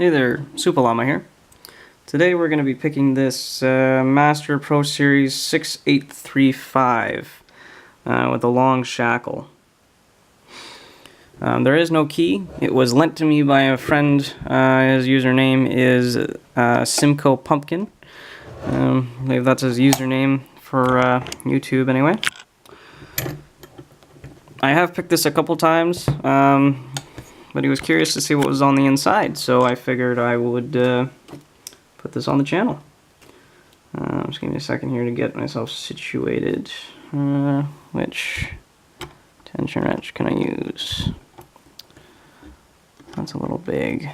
Hey there, Supalama here. Today we're going to be picking this Master Pro Series 6835 with a long shackle. There is no key. It was lent to me by a friend. His username is Simcoe Pumpkin. I believe that's his username for YouTube anyway. I have picked this a couple times, but he was curious to see what was on the inside, so I figured I would put this on the channel. Just give me a second here to get myself situated. Which tension wrench can I use? That's a little big.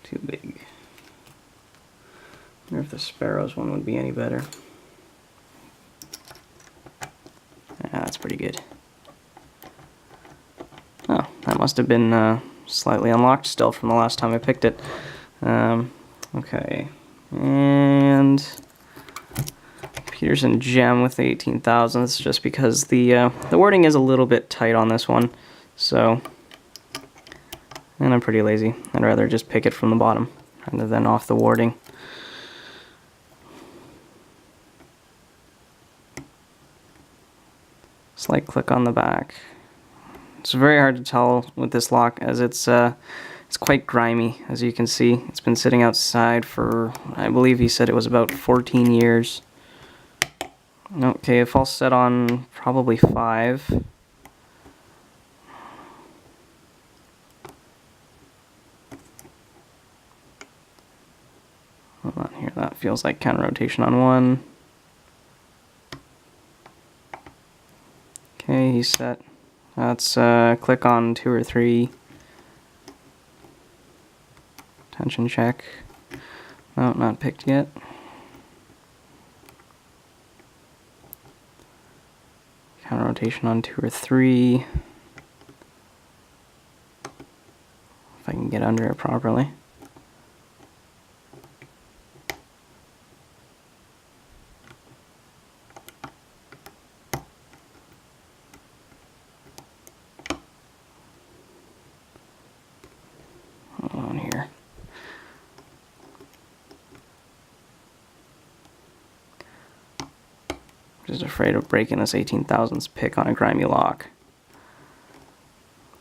Too big. I wonder if the Sparrows one would be any better. That's pretty good. Oh, that must have been slightly unlocked still from the last time I picked it. Okay, and Peterson Gem with the 18,000. Just because the wording is a little bit tight on this one, so, and I'm pretty lazy. I'd rather just pick it from the bottom rather than off the wording. Slight click on the back. It's very hard to tell with this lock as it's quite grimy, as you can see. It's been sitting outside for, I believe he said it was about 14 years. Okay, a false set on probably 5. Hold on here, that feels like counter rotation on 1. Okay, he's set. Let's click on 2 or 3. Tension check. No, not picked yet. Counter rotation on 2 or 3. If I can get under it properly. Hold on here. Just afraid of breaking this 18,000s pick on a grimy lock.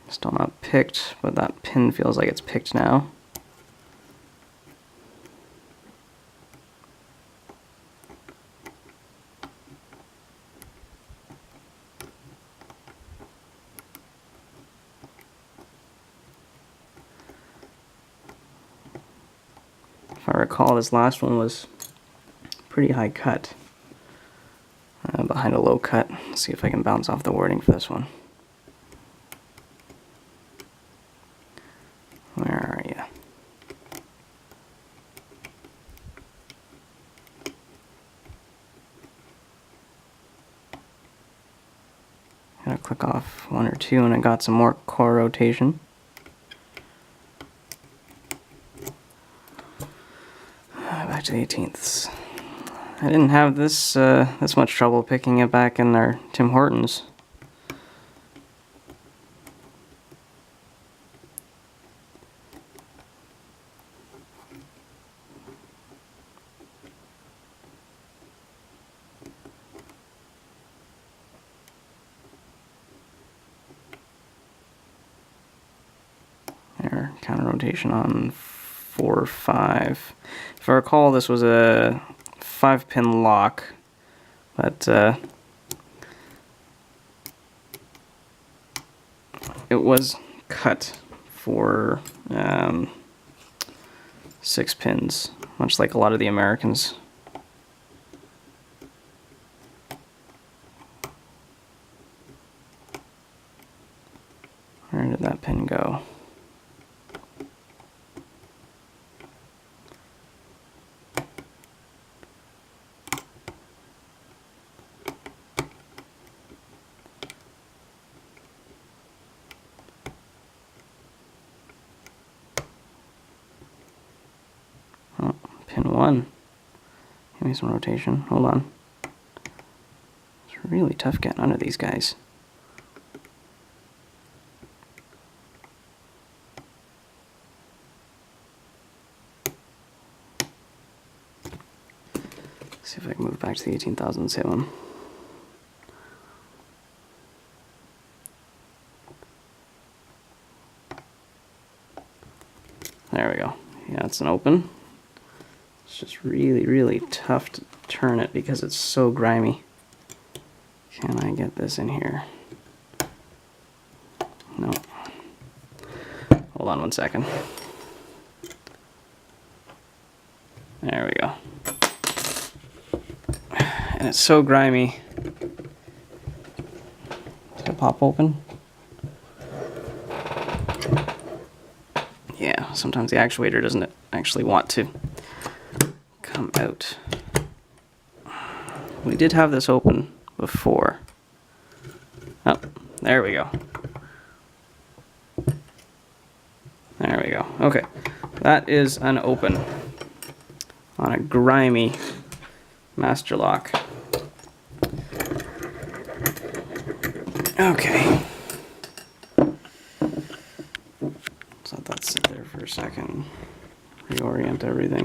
Still not picked, but that pin feels like it's picked now. If I recall, this last one was pretty high cut. Behind a low cut. Let's see if I can bounce off the wording for this one. Where are you? Gotta click off 1 or 2 and I got some more core rotation. Back to the 18ths. I didn't have this much trouble picking it back in our Tim Hortons. There, counter rotation on 4 or 5. If I recall, this was a 5-pin lock, but it was cut for 6 pins, much like a lot of the Americans. Where did that pin go? Pin 1. Give me some rotation. Hold on. Let's really tough getting under these guys. See if I can move back to the 18,000s, hit one. There we go. Yeah, it's an open. It's just really, really tough to turn it because it's so grimy. Can I get this in here? No. Hold on one second. There we go. And it's so grimy. Does it pop open? Yeah, sometimes the actuator doesn't actually want to come out. We did have this open before. Oh, there we go. There we go. Okay, that is an open on a grimy master lock. Okay. Let's let that sit there for a second. Reorient everything.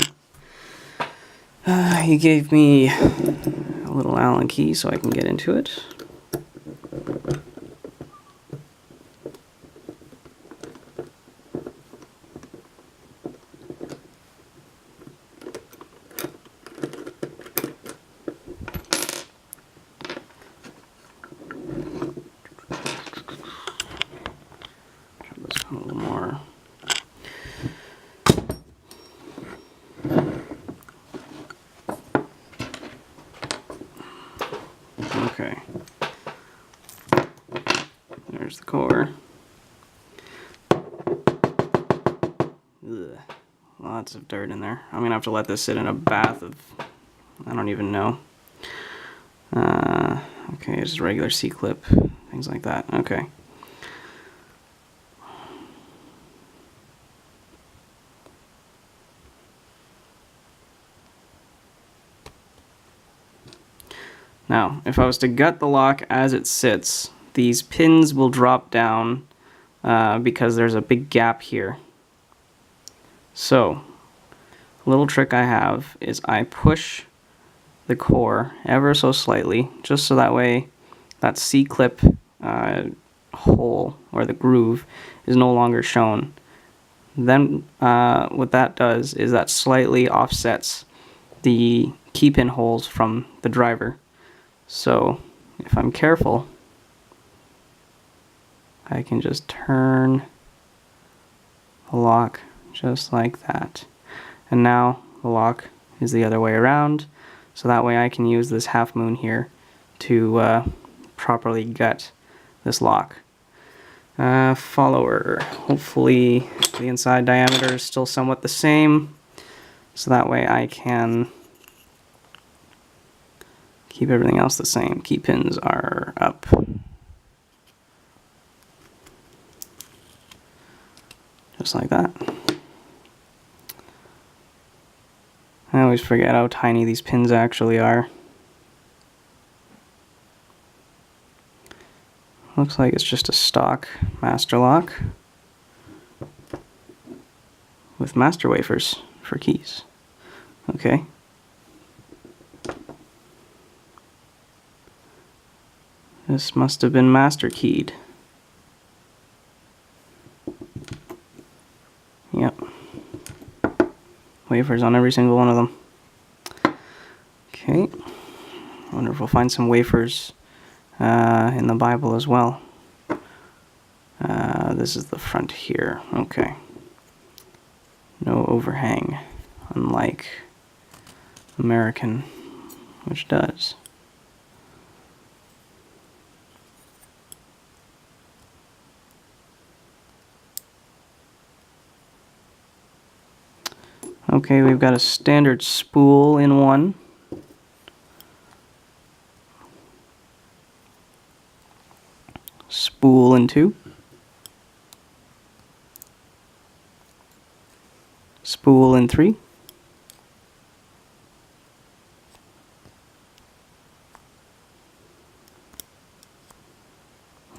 He gave me a little Allen key so I can get into it. A little more. Okay. There's the core. Ugh. Lots of dirt in there. I'm gonna have to let this sit in a bath of, I don't even know. Okay, just regular C-clip, things like that. Okay. Now, if I was to gut the lock as it sits, these pins will drop down because there's a big gap here. So, a little trick I have is I push the core ever so slightly, just so that way that C-clip hole, or the groove, is no longer shown. Then what that does is that slightly offsets the key pin holes from the driver. So if I'm careful, I can just turn the lock just like that. And now the lock is the other way around, so that way I can use this half moon here to properly gut this lock. Follower. Hopefully the inside diameter is still somewhat the same, so that way I can keep everything else the same. Key pins are up. Just like that. I always forget how tiny these pins actually are. Looks like it's just a stock master lock with master wafers for keys. Okay. This must have been master keyed. Yep. Wafers on every single one of them. Okay. I wonder if we'll find some wafers in the Bible as well. This is the front here. Okay. No overhang, unlike American, which does. Okay, we've got a standard spool in one. Spool in two. Spool in three.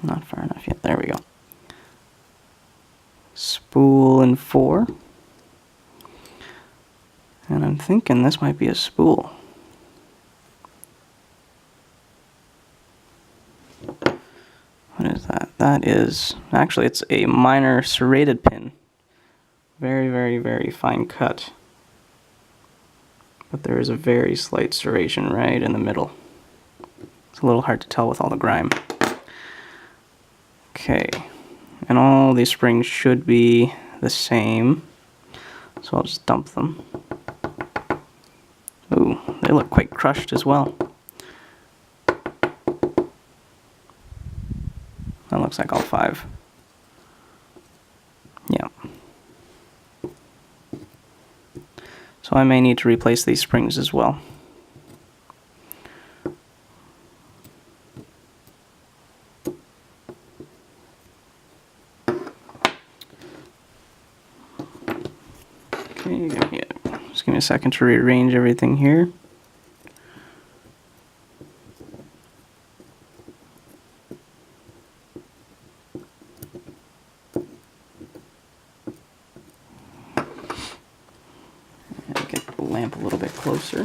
Not far enough yet. There we go. Spool and 4. And I'm thinking this might be a spool. What is that? That is, actually it's a minor serrated pin. Very, very, very fine cut. But there is a very slight serration right in the middle. It's a little hard to tell with all the grime. Okay, and all these springs should be the same, so I'll just dump them. Ooh, they look quite crushed as well. That looks like all 5. Yeah. So I may need to replace these springs as well. Okay, just give me a second to rearrange everything here. And get the lamp a little bit closer.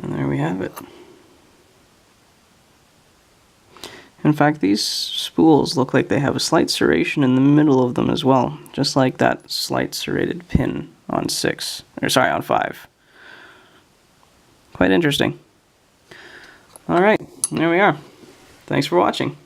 And there we have it. In fact, these spools look like they have a slight serration in the middle of them as well, just like that slight serrated pin on 6, or sorry, on 5. Quite interesting. Alright, there we are. Thanks for watching.